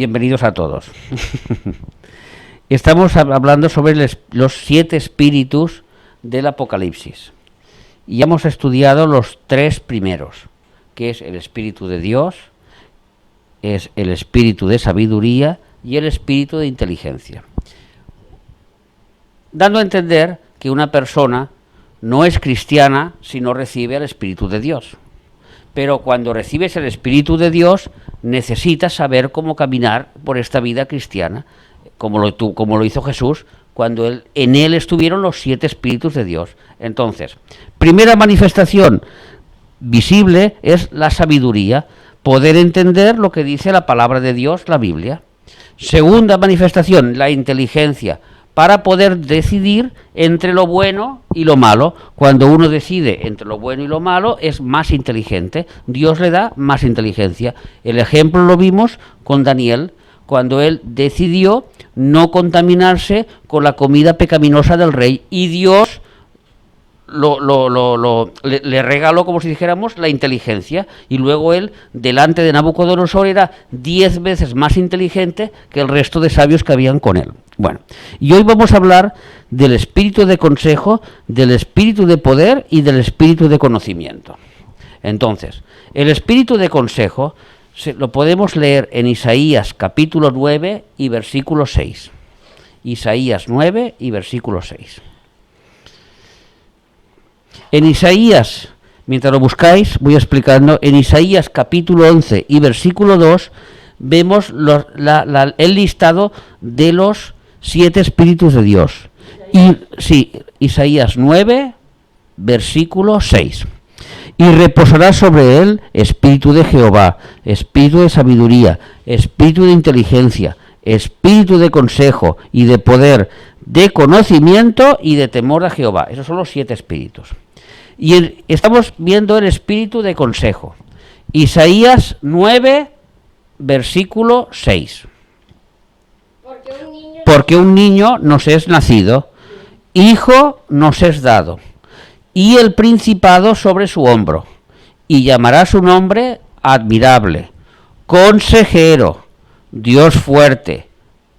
Bienvenidos a todos. Estamos hablando sobre los 7 espíritus del Apocalipsis. Y hemos estudiado los 3 primeros, que es el espíritu de Dios, es el espíritu de sabiduría y el espíritu de inteligencia. Dando a entender que una persona no es cristiana si no recibe el espíritu de Dios. Pero cuando recibes el espíritu de Dios, necesitas saber cómo caminar por esta vida cristiana, como lo hizo Jesús, cuando en él estuvieron los 7 espíritus de Dios. Entonces, primera manifestación visible es la sabiduría, poder entender lo que dice la palabra de Dios, la Biblia. Segunda manifestación, la inteligencia, para poder decidir entre lo bueno y lo malo. Cuando uno decide entre lo bueno y lo malo, es más inteligente. Dios le da más inteligencia. El ejemplo lo vimos con Daniel, cuando él decidió no contaminarse con la comida pecaminosa del rey, y Dios le regaló, como si dijéramos, la inteligencia, y luego él, delante de Nabucodonosor, era 10 veces más inteligente que el resto de sabios que habían con él. Bueno, y hoy vamos a hablar del espíritu de consejo, del espíritu de poder y del espíritu de conocimiento. Entonces, el espíritu de consejo lo podemos leer en Isaías capítulo 9 y versículo 6. Isaías 9 y versículo 6. En Isaías, mientras lo buscáis, voy explicando, en Isaías capítulo 11 y versículo 2, vemos el listado de los 7 espíritus de Dios. Isaías 9, versículo 6. Y reposará sobre él espíritu de Jehová, espíritu de sabiduría, espíritu de inteligencia, espíritu de consejo y de poder, de conocimiento y de temor a Jehová. Esos son los 7 espíritus. Y estamos viendo el espíritu de consejo. Isaías 9, versículo 6. Porque un niño nos es nacido, hijo nos es dado, y el principado sobre su hombro, y llamará su nombre admirable, consejero, Dios fuerte,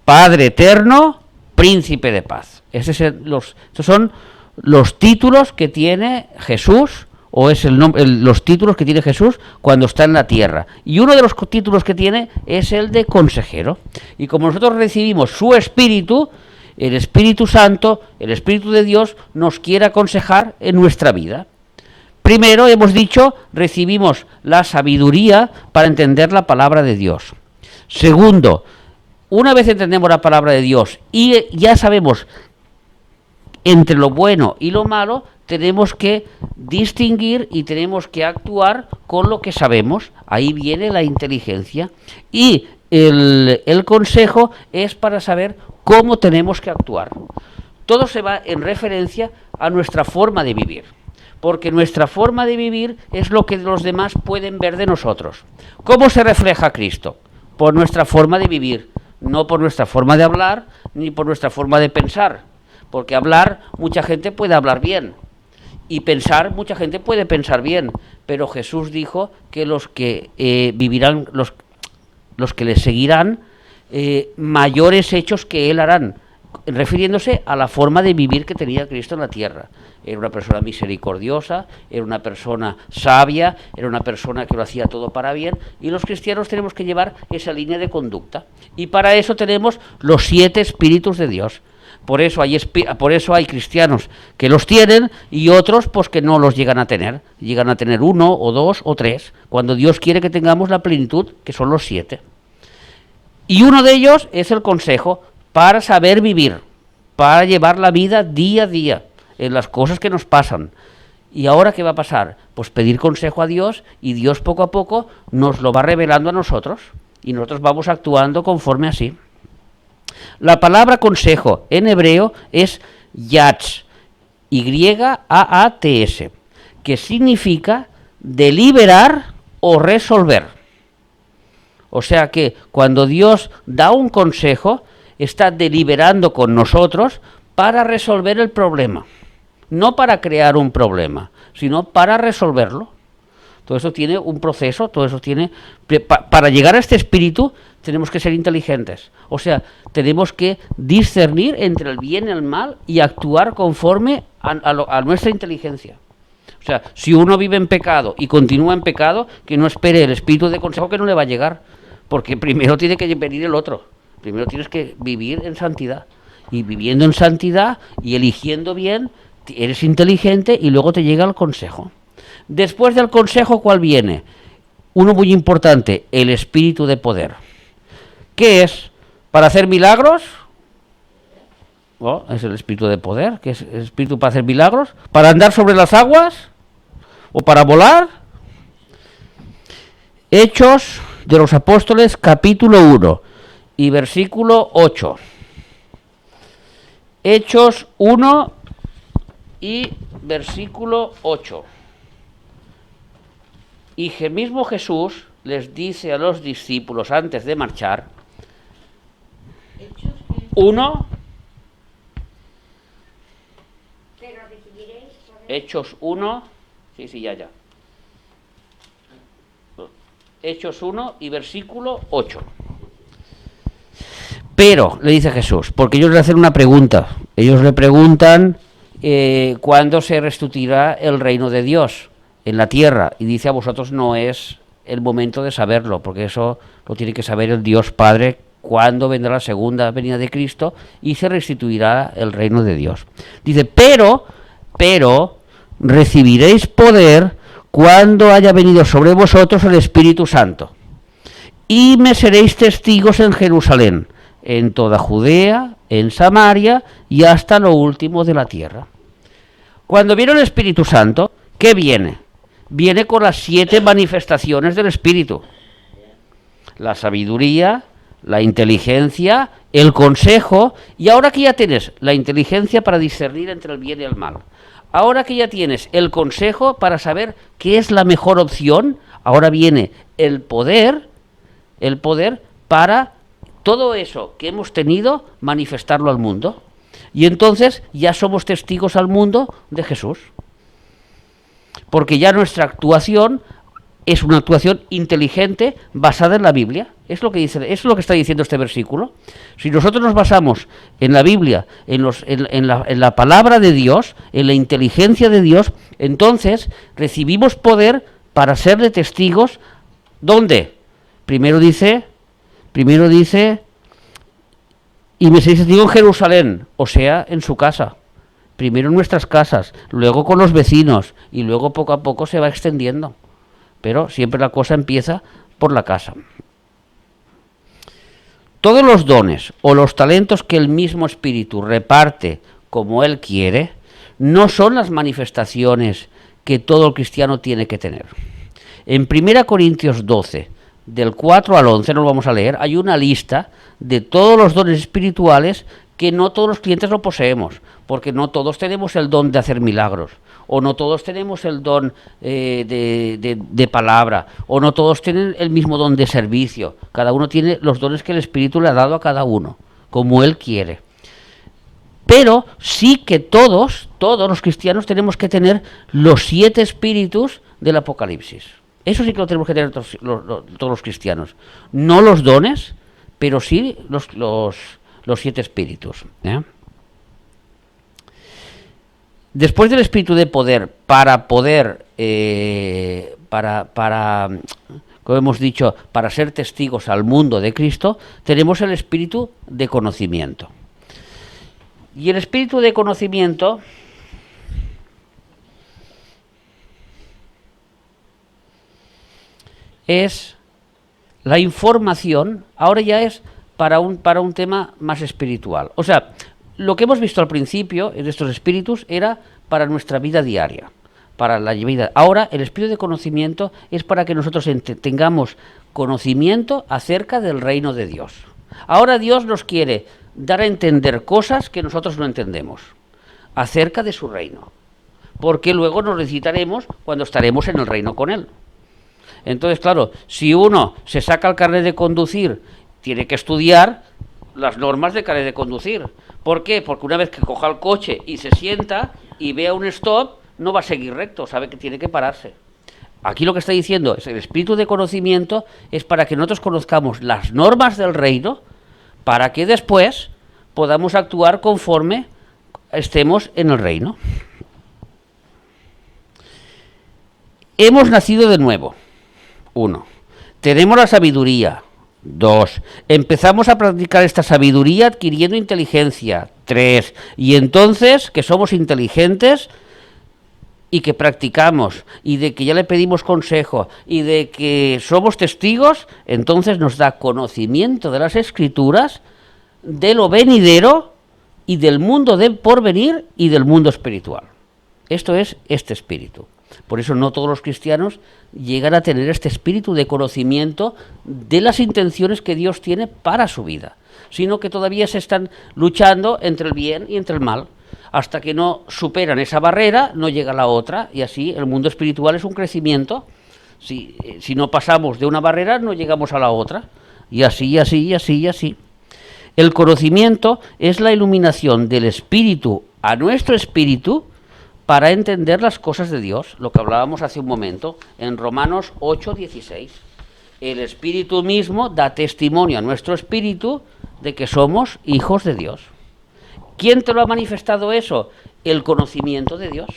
Padre eterno, príncipe de paz. Estos son los títulos que tiene Jesús, o es los títulos que tiene Jesús cuando está en la tierra. Y uno de los títulos que tiene es el de consejero. Y como nosotros recibimos su Espíritu, el Espíritu Santo, el Espíritu de Dios, nos quiere aconsejar en nuestra vida. Primero, hemos dicho, recibimos la sabiduría para entender la palabra de Dios. Segundo, una vez entendemos la palabra de Dios y ya sabemos entre lo bueno y lo malo, tenemos que distinguir y tenemos que actuar con lo que sabemos. Ahí viene la inteligencia. Y el consejo es para saber cómo tenemos que actuar. Todo se va en referencia a nuestra forma de vivir, porque nuestra forma de vivir es lo que los demás pueden ver de nosotros. ¿Cómo se refleja Cristo? Por nuestra forma de vivir, no por nuestra forma de hablar, ni por nuestra forma de pensar. Porque hablar, mucha gente puede hablar bien, y pensar, mucha gente puede pensar bien, pero Jesús dijo que los que vivirán, los que le seguirán, mayores hechos que él harán, refiriéndose a la forma de vivir que tenía Cristo en la tierra. Era una persona misericordiosa, era una persona sabia, era una persona que lo hacía todo para bien, y los cristianos tenemos que llevar esa línea de conducta, y para eso tenemos los 7 espíritus de Dios. Por eso hay cristianos que los tienen y otros pues que no los llegan a tener 1 o 2 o 3, cuando Dios quiere que tengamos la plenitud, que son los 7. Y uno de ellos es el consejo para saber vivir, para llevar la vida día a día en las cosas que nos pasan. ¿Y ahora qué va a pasar? Pues pedir consejo a Dios, y Dios poco a poco nos lo va revelando a nosotros y nosotros vamos actuando conforme así. La palabra consejo en hebreo es yats, Y-A-A-T-S, que significa deliberar o resolver. O sea que cuando Dios da un consejo, está deliberando con nosotros para resolver el problema. No para crear un problema, sino para resolverlo. Todo eso tiene un proceso, todo eso tiene... Para llegar a este espíritu tenemos que ser inteligentes. O sea, tenemos que discernir entre el bien y el mal y actuar conforme a nuestra inteligencia. O sea, si uno vive en pecado y continúa en pecado, que no espere el espíritu de consejo, que no le va a llegar. Porque primero tiene que venir el otro. Primero tienes que vivir en santidad. Y viviendo en santidad y eligiendo bien, eres inteligente y luego te llega el consejo. Después del consejo, ¿cuál viene? Uno muy importante, el espíritu de poder. ¿Qué es? ¿Para hacer milagros? Oh, es el espíritu de poder. ¿Qué es el espíritu para hacer milagros? ¿Para andar sobre las aguas? ¿O para volar? Hechos de los Apóstoles, capítulo 1 y versículo 8. Hechos 1 y versículo 8. Y mismo Jesús les dice a los discípulos antes de marchar, 1, Hechos 1, sí, ya. Hechos 1 y versículo 8. Pero, le dice Jesús, porque ellos le hacen una pregunta. Ellos le preguntan cuándo se restituirá el reino de Dios en la tierra. Y dice, a vosotros no es el momento de saberlo, porque eso lo tiene que saber el Dios Padre, cuándo vendrá la segunda venida de Cristo y se restituirá el reino de Dios. Dice, pero recibiréis poder cuando haya venido sobre vosotros el Espíritu Santo. Y me seréis testigos en Jerusalén, en toda Judea, en Samaria y hasta lo último de la tierra. Cuando viene el Espíritu Santo, ¿qué viene? Viene con las 7 manifestaciones del Espíritu. La sabiduría, la inteligencia, el consejo, y ahora que ya tienes la inteligencia para discernir entre el bien y el mal, ahora que ya tienes el consejo para saber qué es la mejor opción, ahora viene el poder para todo eso que hemos tenido, manifestarlo al mundo. Y entonces ya somos testigos al mundo de Jesús. Porque ya nuestra actuación es una actuación inteligente basada en la Biblia. Es lo que dice, es lo que está diciendo este versículo. Si nosotros nos basamos en la Biblia, en la palabra de Dios, en la inteligencia de Dios, entonces recibimos poder para serle testigos. ¿Dónde? Primero dice, y me seréis testigo en Jerusalén, o sea, en su casa. Primero en nuestras casas, luego con los vecinos, y luego poco a poco se va extendiendo. Pero siempre la cosa empieza por la casa. Todos los dones o los talentos que el mismo Espíritu reparte como Él quiere, no son las manifestaciones que todo el cristiano tiene que tener. En 1 Corintios 12, del 4 al 11, no lo vamos a leer, hay una lista de todos los dones espirituales que no todos los clientes lo poseemos, porque no todos tenemos el don de hacer milagros, o no todos tenemos el don de palabra, o no todos tienen el mismo don de servicio. Cada uno tiene los dones que el Espíritu le ha dado a cada uno, como Él quiere. Pero sí que todos los cristianos tenemos que tener los 7 espíritus del Apocalipsis. Eso sí que lo tenemos que tener todos los cristianos. No los dones, pero sí los 7 espíritus. Después del espíritu de poder, para poder, como hemos dicho, para ser testigos al mundo de Cristo, tenemos el espíritu de conocimiento. Y el espíritu de conocimiento es la información, ahora ya es para un tema más espiritual. O sea, lo que hemos visto al principio en estos espíritus era para nuestra vida diaria, para la vida. Ahora el espíritu de conocimiento es para que nosotros tengamos conocimiento acerca del reino de Dios. Ahora Dios nos quiere dar a entender cosas que nosotros no entendemos acerca de su reino, porque luego nos necesitaremos cuando estaremos en el reino con Él. Entonces, claro, si uno se saca el carnet de conducir, tiene que estudiar las normas de carnet de conducir. ¿Por qué? Porque una vez que coja el coche y se sienta y vea un stop, no va a seguir recto, sabe que tiene que pararse. Aquí lo que está diciendo es el espíritu de conocimiento es para que nosotros conozcamos las normas del reino, para que después podamos actuar conforme estemos en el reino. Hemos nacido de nuevo. 1. Tenemos la sabiduría. 2. Empezamos a practicar esta sabiduría adquiriendo inteligencia. 3. Y entonces, que somos inteligentes y que practicamos, y de que ya le pedimos consejo, y de que somos testigos, entonces nos da conocimiento de las Escrituras, de lo venidero, y del mundo del porvenir, y del mundo espiritual. Esto es este espíritu. Por eso no todos los cristianos llegan a tener este espíritu de conocimiento de las intenciones que Dios tiene para su vida, sino que todavía se están luchando entre el bien y entre el mal. Hasta que no superan esa barrera, no llega la otra, y así el mundo espiritual es un crecimiento. Si no pasamos de una barrera, no llegamos a la otra, y así, y así, y así, y así. El conocimiento es la iluminación del espíritu a nuestro espíritu para entender las cosas de Dios, lo que hablábamos hace un momento, en Romanos 8:16. El espíritu mismo da testimonio a nuestro espíritu de que somos hijos de Dios. ¿Quién te lo ha manifestado eso? El conocimiento de Dios.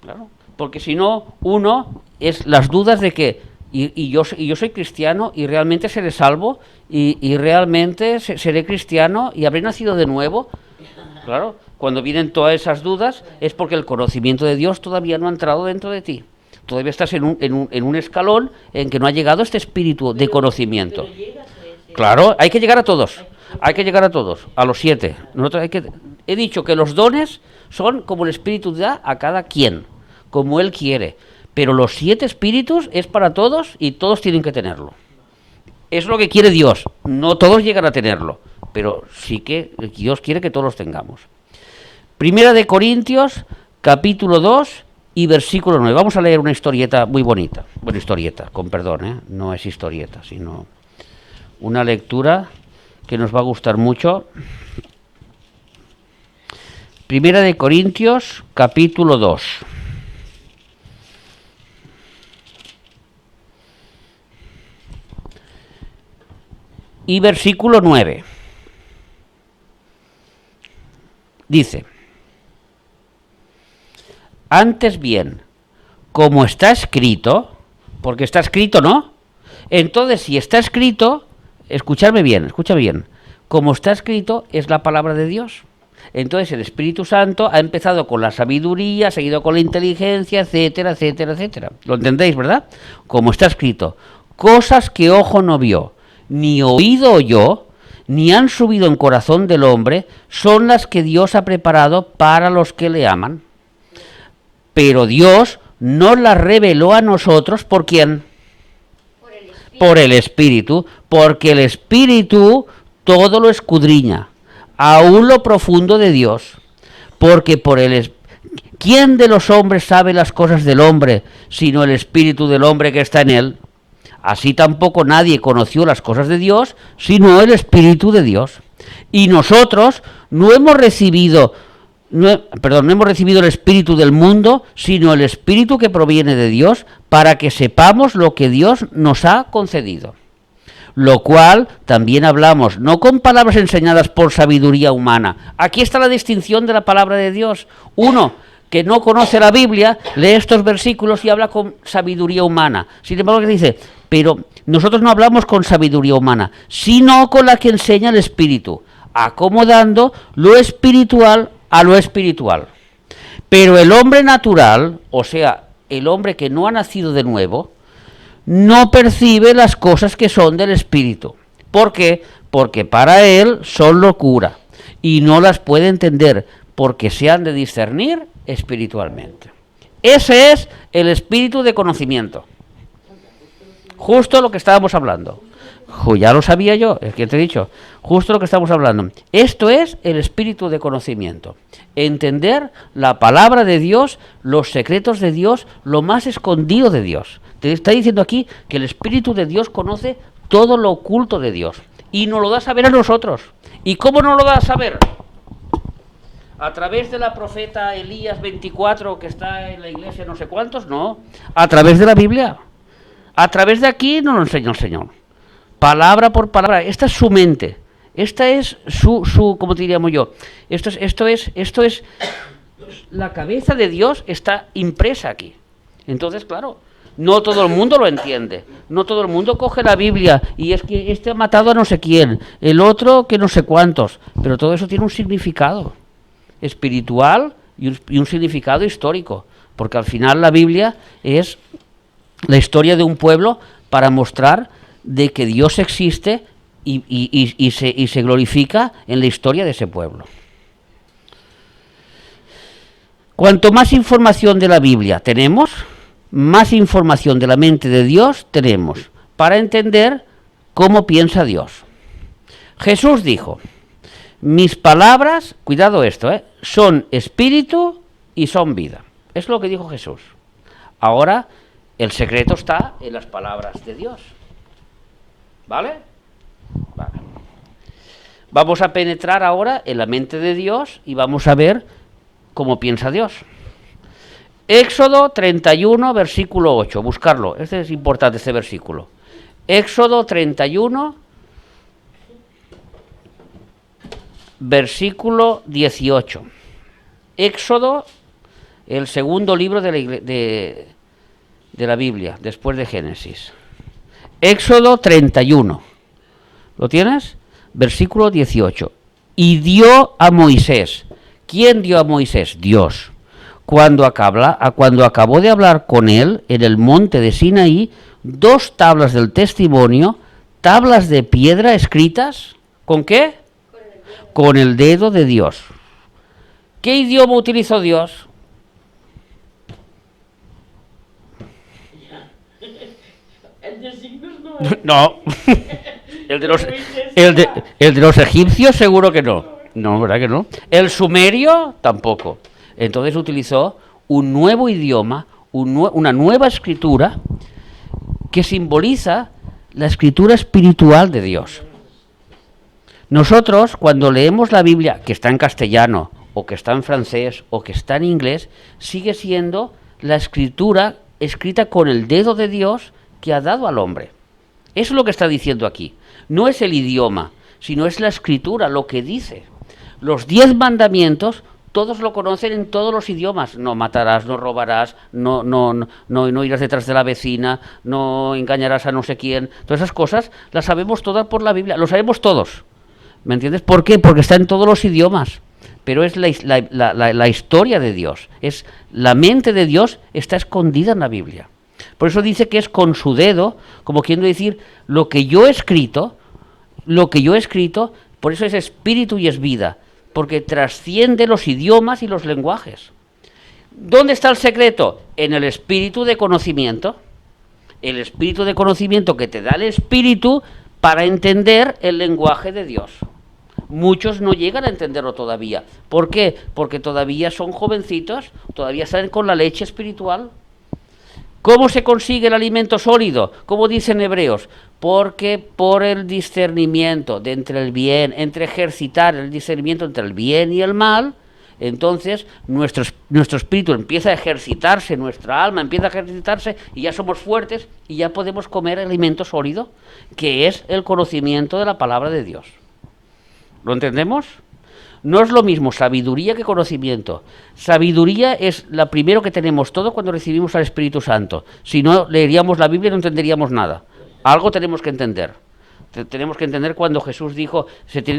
Claro, porque si no, uno es las dudas de que, y yo soy cristiano, y realmente seré salvo, y realmente seré cristiano, y habré nacido de nuevo. Claro, cuando vienen todas esas dudas, es porque el conocimiento de Dios todavía no ha entrado dentro de ti. Todavía estás en un escalón en que no ha llegado este espíritu de conocimiento. Claro, hay que llegar a todos. Hay que llegar a todos, a los 7. He dicho que los dones son como el Espíritu da a cada quien, como Él quiere. Pero los 7 espíritus es para todos y todos tienen que tenerlo. Es lo que quiere Dios. No todos llegan a tenerlo, pero sí que Dios quiere que todos los tengamos. Primera de Corintios, capítulo 2 y versículo 9. Vamos a leer una historieta muy bonita. Bueno, historieta, con perdón, no es historieta, sino una lectura que nos va a gustar mucho. Primera de Corintios, capítulo 2. Y versículo 9. Dice: antes bien, como está escrito, porque está escrito, ¿no? Entonces, si está escrito, escucha bien, como está escrito, es la palabra de Dios. Entonces el Espíritu Santo ha empezado con la sabiduría, ha seguido con la inteligencia, etcétera, etcétera, etcétera. ¿Lo entendéis, verdad? Como está escrito, cosas que ojo no vio, ni oído oyó, ni han subido en corazón del hombre, son las que Dios ha preparado para los que le aman. Pero Dios no las reveló a nosotros, ¿por quién? Por el Espíritu, porque el Espíritu todo lo escudriña, aún lo profundo de Dios, porque ¿quién de los hombres sabe las cosas del hombre, sino el Espíritu del hombre que está en él? Así tampoco nadie conoció las cosas de Dios, sino el Espíritu de Dios. Y nosotros no hemos recibido el Espíritu del mundo, sino el Espíritu que proviene de Dios, para que sepamos lo que Dios nos ha concedido. Lo cual también hablamos, no con palabras enseñadas por sabiduría humana. Aquí está la distinción de la palabra de Dios. Uno que no conoce la Biblia, lee estos versículos y habla con sabiduría humana. Sin embargo, que dice, pero nosotros no hablamos con sabiduría humana, sino con la que enseña el Espíritu, acomodando lo espiritual a lo espiritual. Pero el hombre natural, o sea, el hombre que no ha nacido de nuevo, no percibe las cosas que son del Espíritu. ¿Por qué? Porque para él son locura y no las puede entender, porque se han de discernir espiritualmente. Ese es el espíritu de conocimiento. Justo lo que estábamos hablando. Ya lo sabía yo, es que te he dicho, justo lo que estamos hablando. Esto es el espíritu de conocimiento. Entender la palabra de Dios, los secretos de Dios, lo más escondido de Dios. Te está diciendo aquí que el Espíritu de Dios conoce todo lo oculto de Dios y nos lo da a saber a nosotros. ¿Y cómo nos lo da a saber? ¿A través de la profeta Elías 24 que está en la iglesia no sé cuántos? No. A través de la Biblia. A través de aquí nos lo enseña el Señor. Palabra por palabra. Esta es su mente. Esta es su ¿cómo diríamos yo? Esto es la cabeza de Dios está impresa aquí. Entonces, claro, no todo el mundo lo entiende. No todo el mundo coge la Biblia y es que este ha matado a no sé quién, el otro que no sé cuántos. Pero todo eso tiene un significado espiritual y un significado histórico. Porque al final la Biblia es la historia de un pueblo para mostrar de que Dios existe y se glorifica en la historia de ese pueblo. Cuanto más información de la Biblia tenemos, más información de la mente de Dios tenemos para entender cómo piensa Dios. Jesús dijo, mis palabras, cuidado esto, son espíritu y son vida. Es lo que dijo Jesús. Ahora, el secreto está en las palabras de Dios. ¿Vale? Vale. Vamos a penetrar ahora en la mente de Dios y vamos a ver cómo piensa Dios. Éxodo 31, versículo 8. Buscarlo. Este es importante, este versículo. Éxodo 31, versículo 18. Éxodo, el segundo libro de la Biblia, después de Génesis. Éxodo 31. ¿Lo tienes? Versículo 18. Y dio a Moisés. ¿Quién dio a Moisés? Dios. Cuando acabó de hablar con él en el monte de Sinaí, 2 tablas del testimonio, tablas de piedra escritas, ¿con qué? Con el dedo de Dios. ¿Qué idioma utilizó Dios? No. El de los egipcios seguro que no. No, ¿verdad que no? El sumerio tampoco. Entonces utilizó un nuevo idioma, una nueva escritura que simboliza la escritura espiritual de Dios. Nosotros, cuando leemos la Biblia, que está en castellano, o que está en francés, o que está en inglés, sigue siendo la escritura escrita con el dedo de Dios que ha dado al hombre. Eso es lo que está diciendo aquí. No es el idioma, sino es la escritura, lo que dice. Los 10 mandamientos, todos lo conocen en todos los idiomas. No matarás, no robarás, no irás detrás de la vecina, no engañarás a no sé quién. Todas esas cosas las sabemos todas por la Biblia, lo sabemos todos. ¿Me entiendes? ¿Por qué? Porque está en todos los idiomas. Pero es la historia de Dios. Es la mente de Dios está escondida en la Biblia. Por eso dice que es con su dedo, como queriendo decir, lo que yo he escrito, por eso es espíritu y es vida, porque trasciende los idiomas y los lenguajes. ¿Dónde está el secreto? En el espíritu de conocimiento. El espíritu de conocimiento que te da el espíritu para entender el lenguaje de Dios. Muchos no llegan a entenderlo todavía. ¿Por qué? Porque todavía son jovencitos, todavía están con la leche espiritual. ¿Cómo se consigue el alimento sólido? Como dicen Hebreos, porque por el discernimiento de entre el bien, entre ejercitar el discernimiento entre el bien y el mal, entonces nuestro espíritu empieza a ejercitarse, nuestra alma empieza a ejercitarse y ya somos fuertes y ya podemos comer alimento sólido, que es el conocimiento de la palabra de Dios. ¿Lo entendemos? No es lo mismo sabiduría que conocimiento. Sabiduría es la primero que tenemos todo cuando recibimos al Espíritu Santo. Si no leeríamos la Biblia no entenderíamos nada. Algo tenemos que entender. Tenemos que entender cuando Jesús dijo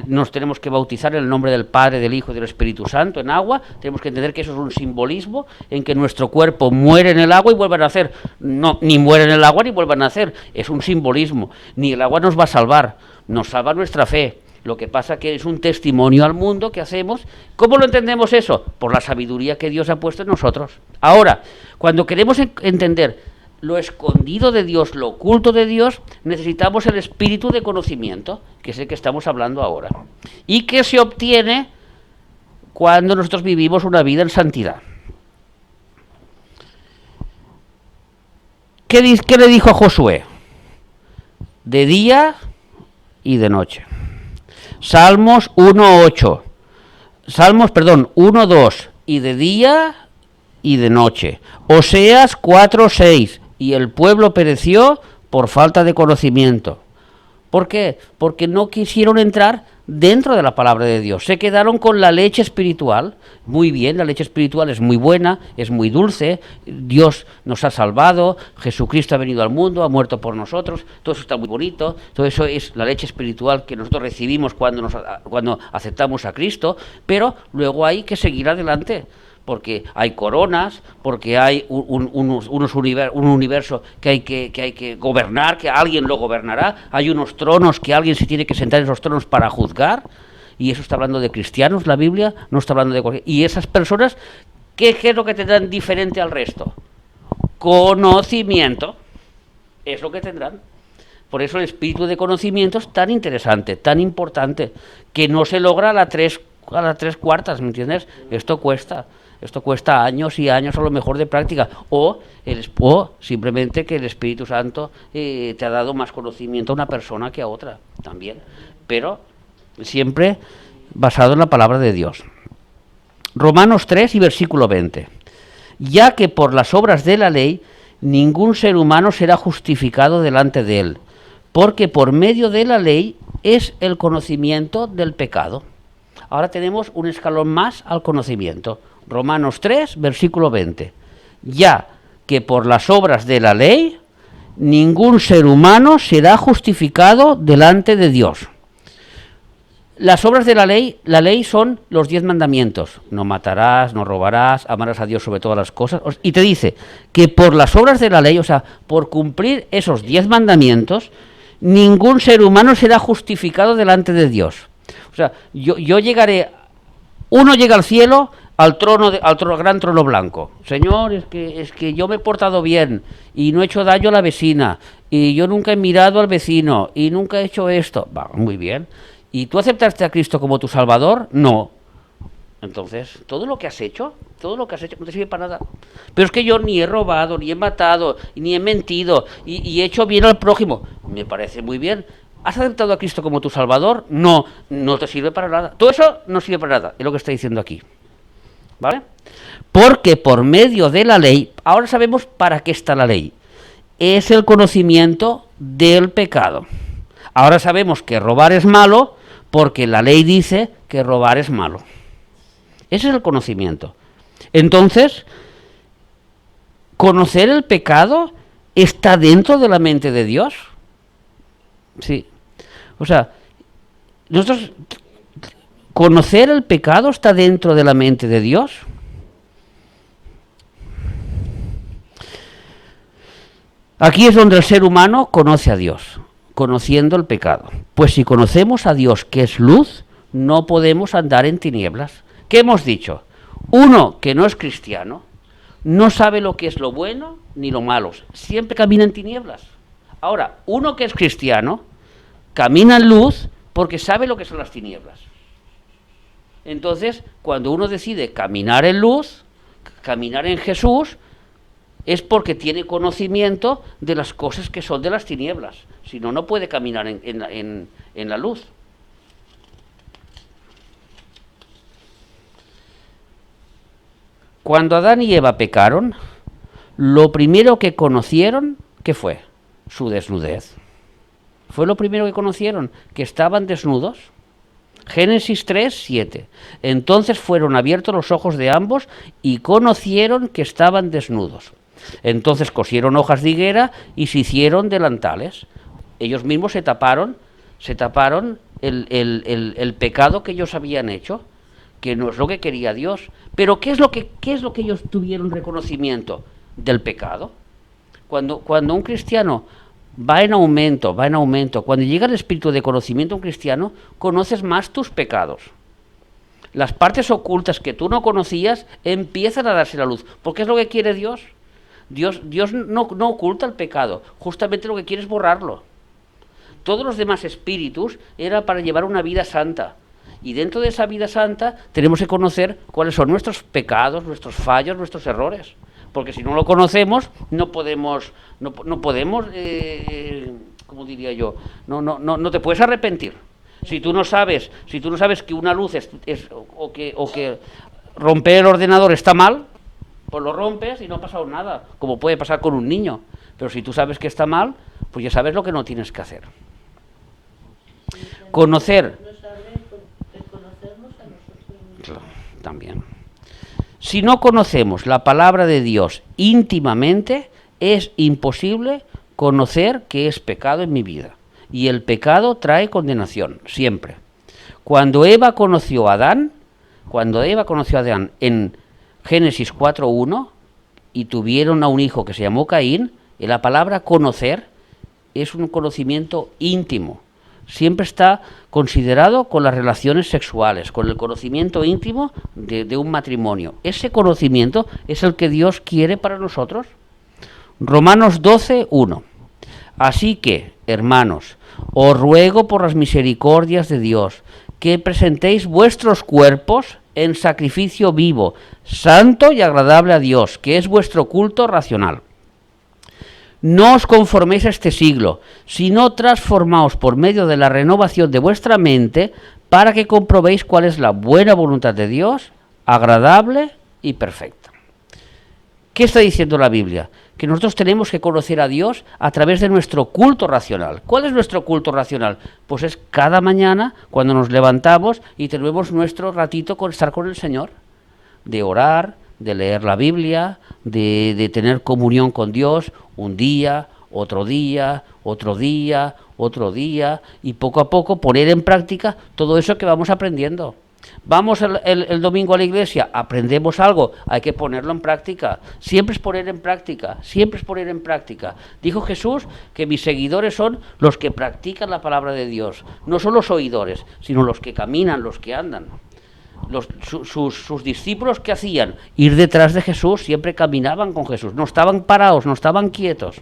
nos tenemos que bautizar en el nombre del Padre, del Hijo y del Espíritu Santo en agua. Tenemos que entender que eso es un simbolismo en que nuestro cuerpo muere en el agua y vuelve a nacer. No, ni muere en el agua ni vuelve a nacer. Es un simbolismo. Ni el agua nos va a salvar. Nos salva nuestra fe. Lo que pasa que es un testimonio al mundo que hacemos. ¿Cómo lo entendemos eso? Por la sabiduría que Dios ha puesto en nosotros. Ahora, cuando queremos entender lo escondido de Dios, lo oculto de Dios, necesitamos el espíritu de conocimiento, que es el que estamos hablando ahora. Y que se obtiene cuando nosotros vivimos una vida en santidad. ¿Qué le dijo a Josué? De día y de noche. Salmos 1:8. Salmos, perdón, 1, 2, y de día y de noche. Oseas 4, 6, y el pueblo pereció por falta de conocimiento. ¿Por qué? Porque no quisieron entrar dentro de la palabra de Dios. Se quedaron con la leche espiritual. Muy bien, la leche espiritual es muy buena, es muy dulce. Dios nos ha salvado, Jesucristo ha venido al mundo, ha muerto por nosotros. Todo eso está muy bonito. Todo eso es la leche espiritual que nosotros recibimos cuando aceptamos a Cristo. Pero luego hay que seguir adelante, porque hay coronas, porque hay un universo que hay que gobernar, que alguien lo gobernará, hay unos tronos que alguien se tiene que sentar en esos tronos para juzgar, y eso está hablando de cristianos, la Biblia, no está hablando de cualquier... Y esas personas, ¿qué es lo que tendrán diferente al resto? Conocimiento, es lo que tendrán. Por eso el espíritu de conocimiento es tan interesante, tan importante, que no se logra a las tres cuartas, ¿me entiendes? Esto cuesta años y años a lo mejor de práctica, o simplemente que el Espíritu Santo te ha dado más conocimiento a una persona que a otra también, pero siempre basado en la palabra de Dios. Romanos 3 y versículo 20. Ya que por las obras de la ley ningún ser humano será justificado delante de él, porque por medio de la ley es el conocimiento del pecado. Ahora tenemos un escalón más al conocimiento. Romanos 3, versículo 20. Ya que por las obras de la ley ningún ser humano será justificado delante de Dios. Las obras de la ley son los 10 mandamientos. No matarás, no robarás, amarás a Dios sobre todas las cosas. Y te dice que por las obras de la ley, o sea, por cumplir esos 10 mandamientos, ningún ser humano será justificado delante de Dios. O sea, yo llegaré, uno llega al cielo, al gran trono blanco. Señor, es que yo me he portado bien y no he hecho daño a la vecina y yo nunca he mirado al vecino y nunca he hecho esto. Va, muy bien. ¿Y tú aceptaste a Cristo como tu Salvador? No. Entonces, todo lo que has hecho no te sirve para nada. Pero es que yo ni he robado, ni he matado, ni he mentido y he hecho bien al prójimo. Me parece muy bien. ¿Has aceptado a Cristo como tu Salvador? No, no te sirve para nada. Todo eso no sirve para nada, es lo que está diciendo aquí. ¿Vale? Porque por medio de la ley, ahora sabemos para qué está la ley. Es el conocimiento del pecado. Ahora sabemos que robar es malo porque la ley dice que robar es malo. Ese es el conocimiento. Entonces, conocer el pecado está dentro de la mente de Dios. Sí. O sea, nosotros, conocer el pecado está dentro de la mente de Dios. Aquí es donde el ser humano conoce a Dios, conociendo el pecado. Pues si conocemos a Dios, que es luz, no podemos andar en tinieblas. ¿Qué hemos dicho? Uno que no es cristiano no sabe lo que es lo bueno ni lo malo, siempre camina en tinieblas. Ahora, uno que es cristiano camina en luz porque sabe lo que son las tinieblas. Entonces, cuando uno decide caminar en luz, caminar en Jesús, es porque tiene conocimiento de las cosas que son de las tinieblas. Si no, no puede caminar en la luz. Cuando Adán y Eva pecaron, lo primero que conocieron, ¿qué fue? Su desnudez. Fue lo primero que conocieron, que estaban desnudos. Génesis 3, 7. Entonces fueron abiertos los ojos de ambos y conocieron que estaban desnudos. Entonces cosieron hojas de higuera y se hicieron delantales. Ellos mismos se taparon el pecado que ellos habían hecho, que no es lo que quería Dios. Pero ¿qué es lo que ellos tuvieron reconocimiento del pecado? Cuando un cristiano va en aumento, cuando llega el espíritu de conocimiento a un cristiano, conoces más tus pecados. Las partes ocultas que tú no conocías empiezan a darse la luz, porque es lo que quiere Dios. Dios no oculta el pecado, justamente lo que quiere es borrarlo. Todos los demás espíritus era para llevar una vida santa. Y dentro de esa vida santa tenemos que conocer cuáles son nuestros pecados, nuestros fallos, nuestros errores. Porque si no lo conocemos, no podemos, ¿cómo diría yo? No te puedes arrepentir. Si tú no sabes que una luz o que romper el ordenador está mal, pues lo rompes y no ha pasado nada, como puede pasar con un niño. Pero si tú sabes que está mal, pues ya sabes lo que no tienes que hacer. Conocer. Claro, también. Si no conocemos la palabra de Dios íntimamente, es imposible conocer qué es pecado en mi vida. Y el pecado trae condenación, siempre. Cuando Eva conoció a Adán en Génesis 4:1, y tuvieron a un hijo que se llamó Caín, y la palabra conocer es un conocimiento íntimo. Siempre está considerado con las relaciones sexuales, con el conocimiento íntimo de un matrimonio. Ese conocimiento es el que Dios quiere para nosotros. Romanos 12:1. Así que, hermanos, os ruego por las misericordias de Dios, que presentéis vuestros cuerpos en sacrificio vivo, santo y agradable a Dios, que es vuestro culto racional. No os conforméis a este siglo, sino transformaos por medio de la renovación de vuestra mente, para que comprobéis cuál es la buena voluntad de Dios, agradable y perfecta. ¿Qué está diciendo la Biblia? Que nosotros tenemos que conocer a Dios a través de nuestro culto racional. ¿Cuál es nuestro culto racional? Pues es cada mañana cuando nos levantamos y tenemos nuestro ratito con estar con el Señor, de orar, de leer la Biblia, de tener comunión con Dios, un día, otro día, otro día, otro día, y poco a poco poner en práctica todo eso que vamos aprendiendo. Vamos el domingo a la iglesia, aprendemos algo, hay que ponerlo en práctica. Siempre es poner en práctica, siempre es poner en práctica. Dijo Jesús que mis seguidores son los que practican la palabra de Dios. No son los oidores, sino los que caminan, los que andan. Sus discípulos, ¿qué hacían? Ir detrás de Jesús, siempre caminaban con Jesús, no estaban parados, no estaban quietos.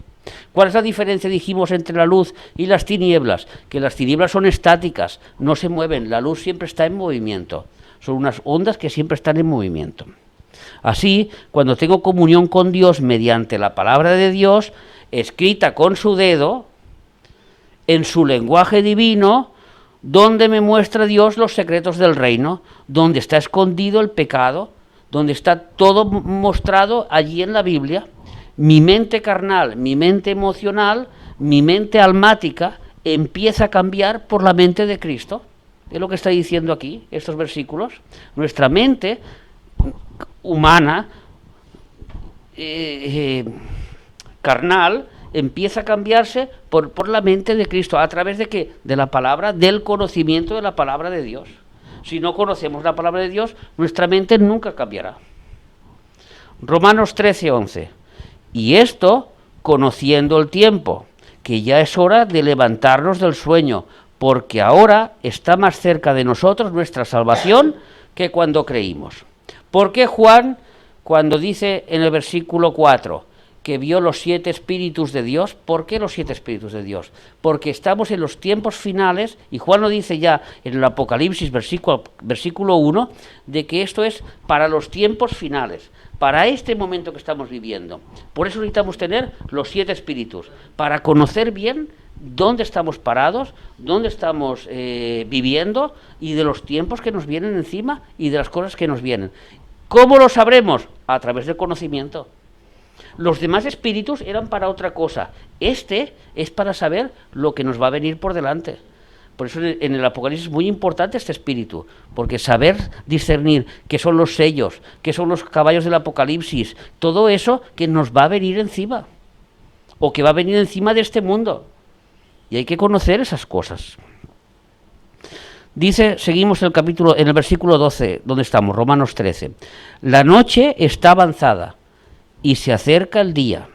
¿Cuál es la diferencia, dijimos, entre la luz y las tinieblas? Que las tinieblas son estáticas, no se mueven, la luz siempre está en movimiento, son unas ondas que siempre están en movimiento. Así, cuando tengo comunión con Dios mediante la palabra de Dios, escrita con su dedo, en su lenguaje divino, donde me muestra Dios los secretos del reino, donde está escondido el pecado, donde está todo mostrado allí en la Biblia. Mi mente carnal, mi mente emocional, mi mente almática empieza a cambiar por la mente de Cristo. Es lo que está diciendo aquí, estos versículos. Nuestra mente humana, carnal, empieza a cambiarse por la mente de Cristo. ¿A través de qué? De la palabra, del conocimiento de la palabra de Dios. Si no conocemos la palabra de Dios, nuestra mente nunca cambiará. Romanos 13:11. Y esto, conociendo el tiempo, que ya es hora de levantarnos del sueño, porque ahora está más cerca de nosotros nuestra salvación que cuando creímos. ¿Por qué Juan, cuando dice en el versículo 4, que vio los 7 espíritus de Dios? ¿Por qué los 7 espíritus de Dios? Porque estamos en los tiempos finales, y Juan lo dice ya en el Apocalipsis, versículo 1, de que esto es para los tiempos finales, para este momento que estamos viviendo. Por eso necesitamos tener los 7 espíritus, para conocer bien dónde estamos parados, dónde estamos viviendo, y de los tiempos que nos vienen encima, y de las cosas que nos vienen. ¿Cómo lo sabremos? A través del conocimiento. Los demás espíritus eran para otra cosa. Este es para saber lo que nos va a venir por delante. Por eso en el Apocalipsis es muy importante este espíritu, porque saber discernir qué son los sellos, qué son los caballos del Apocalipsis, todo eso que nos va a venir encima, o que va a venir encima de este mundo. Y hay que conocer esas cosas. Dice, seguimos en el versículo 12, donde estamos, Romanos 13. La noche está avanzada y se acerca el día.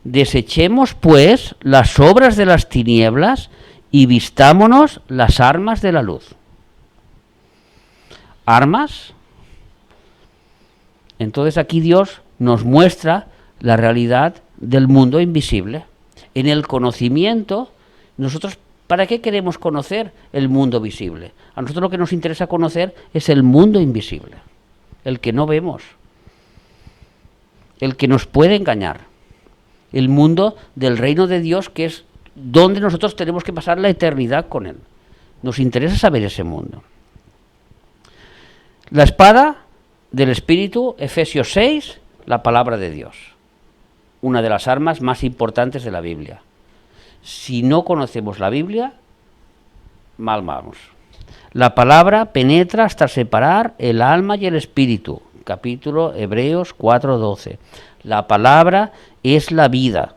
Desechemos, pues, las obras de las tinieblas y vistámonos las armas de la luz. ¿Armas? Entonces aquí Dios nos muestra la realidad del mundo invisible. En el conocimiento, nosotros, ¿para qué queremos conocer el mundo visible? A nosotros lo que nos interesa conocer es el mundo invisible, el que no vemos, el que nos puede engañar, el mundo del reino de Dios, que es donde nosotros tenemos que pasar la eternidad con Él. Nos interesa saber ese mundo. La espada del Espíritu, Efesios 6, la palabra de Dios. Una de las armas más importantes de la Biblia. Si no conocemos la Biblia, mal vamos. La palabra penetra hasta separar el alma y el espíritu. Capítulo Hebreos 4:12. La palabra es la vida.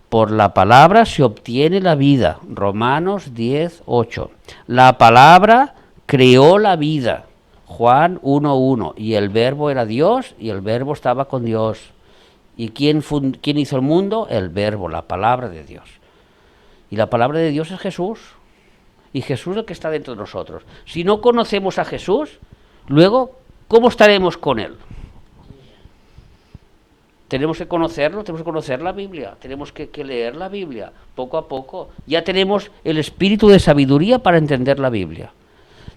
Por la palabra se obtiene la vida. Romanos 10:8. La palabra creó la vida. Juan 1:1. Y el verbo era Dios y el verbo estaba con Dios. ¿Y quién hizo el mundo? El verbo, la palabra de Dios. Y la palabra de Dios es Jesús. Y Jesús es el que está dentro de nosotros. Si no conocemos a Jesús, luego, ¿cómo estaremos con Él? Tenemos que conocerlo, tenemos que conocer la Biblia, tenemos que leer la Biblia, poco a poco. Ya tenemos el espíritu de sabiduría para entender la Biblia.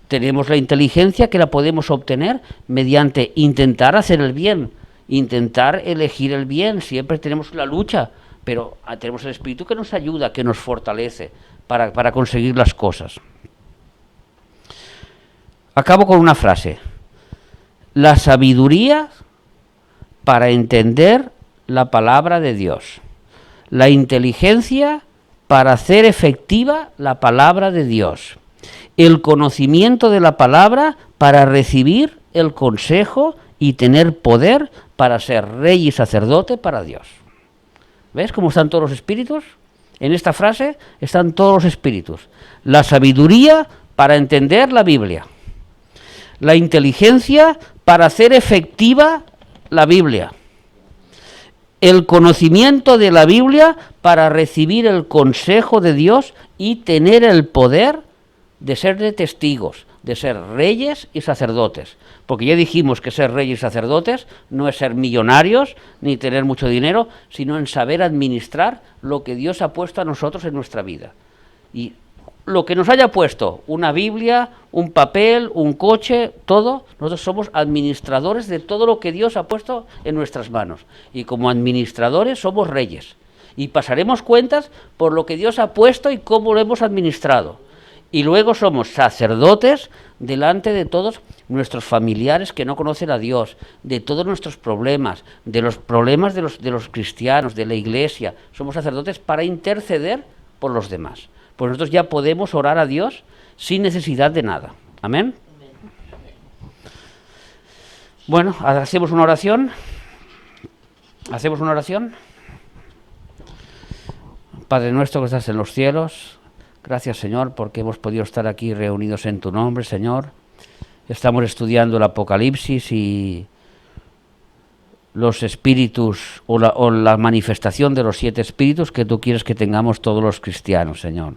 Tenemos la inteligencia que la podemos obtener mediante intentar hacer el bien, intentar elegir el bien. Siempre tenemos la lucha, pero tenemos el espíritu que nos ayuda, que nos fortalece para conseguir las cosas. Acabo con una frase. La sabiduría para entender la palabra de Dios. La inteligencia para hacer efectiva la palabra de Dios. El conocimiento de la palabra para recibir el consejo y tener poder para ser rey y sacerdote para Dios. ¿Ves cómo están todos los espíritus? En esta frase están todos los espíritus. La sabiduría para entender la Biblia. La inteligencia para hacer efectiva la Biblia. El conocimiento de la Biblia para recibir el consejo de Dios y tener el poder de ser de testigos, de ser reyes y sacerdotes. Porque ya dijimos que ser reyes y sacerdotes no es ser millonarios ni tener mucho dinero, sino en saber administrar lo que Dios ha puesto a nosotros en nuestra vida. Y lo que nos haya puesto, una Biblia, un papel, un coche, todo, nosotros somos administradores de todo lo que Dios ha puesto en nuestras manos. Y como administradores somos reyes. Y pasaremos cuentas por lo que Dios ha puesto y cómo lo hemos administrado. Y luego somos sacerdotes delante de todos nuestros familiares que no conocen a Dios, de todos nuestros problemas, de los problemas de los cristianos, de la iglesia. Somos sacerdotes para interceder por los demás. Pues nosotros ya podemos orar a Dios sin necesidad de nada. ¿Amén? Bueno, hacemos una oración. ¿Hacemos una oración? Padre nuestro que estás en los cielos, gracias, Señor, porque hemos podido estar aquí reunidos en tu nombre, Señor. Estamos estudiando el Apocalipsis y los espíritus o la manifestación de los 7 espíritus que tú quieres que tengamos todos los cristianos, Señor.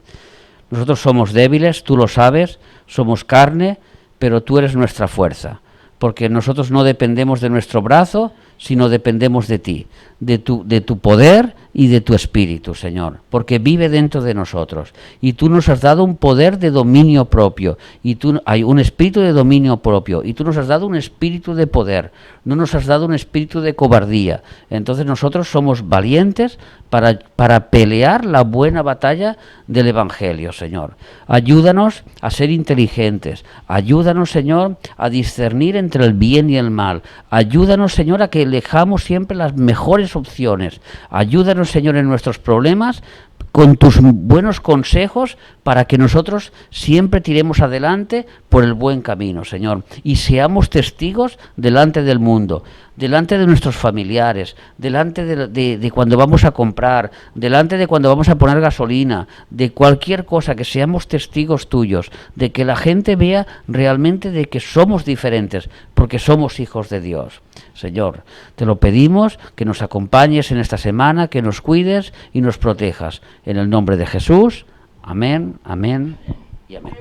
Nosotros somos débiles, tú lo sabes, somos carne, pero tú eres nuestra fuerza, porque nosotros no dependemos de nuestro brazo, sino dependemos de ti, de tu poder y de tu espíritu, Señor, porque vive dentro de nosotros. Y tú nos has dado un poder de dominio propio, hay un espíritu de dominio propio, y tú nos has dado un espíritu de poder, no nos has dado un espíritu de cobardía. Entonces nosotros somos valientes para pelear la buena batalla del Evangelio, Señor. Ayúdanos a ser inteligentes, ayúdanos, Señor, a discernir entre el bien y el mal, ayúdanos, Señor, a que elijamos siempre las mejores opciones, ayúdanos, Señor, en nuestros problemas, con tus buenos consejos, para que nosotros siempre tiremos adelante por el buen camino, Señor, y seamos testigos delante del mundo, delante de nuestros familiares, delante de cuando vamos a comprar, delante de cuando vamos a poner gasolina, de cualquier cosa, que seamos testigos tuyos, de que la gente vea realmente de que somos diferentes, porque somos hijos de Dios. Señor, te lo pedimos, que nos acompañes en esta semana, que nos cuides y nos protejas. En el nombre de Jesús, amén, amén y amén.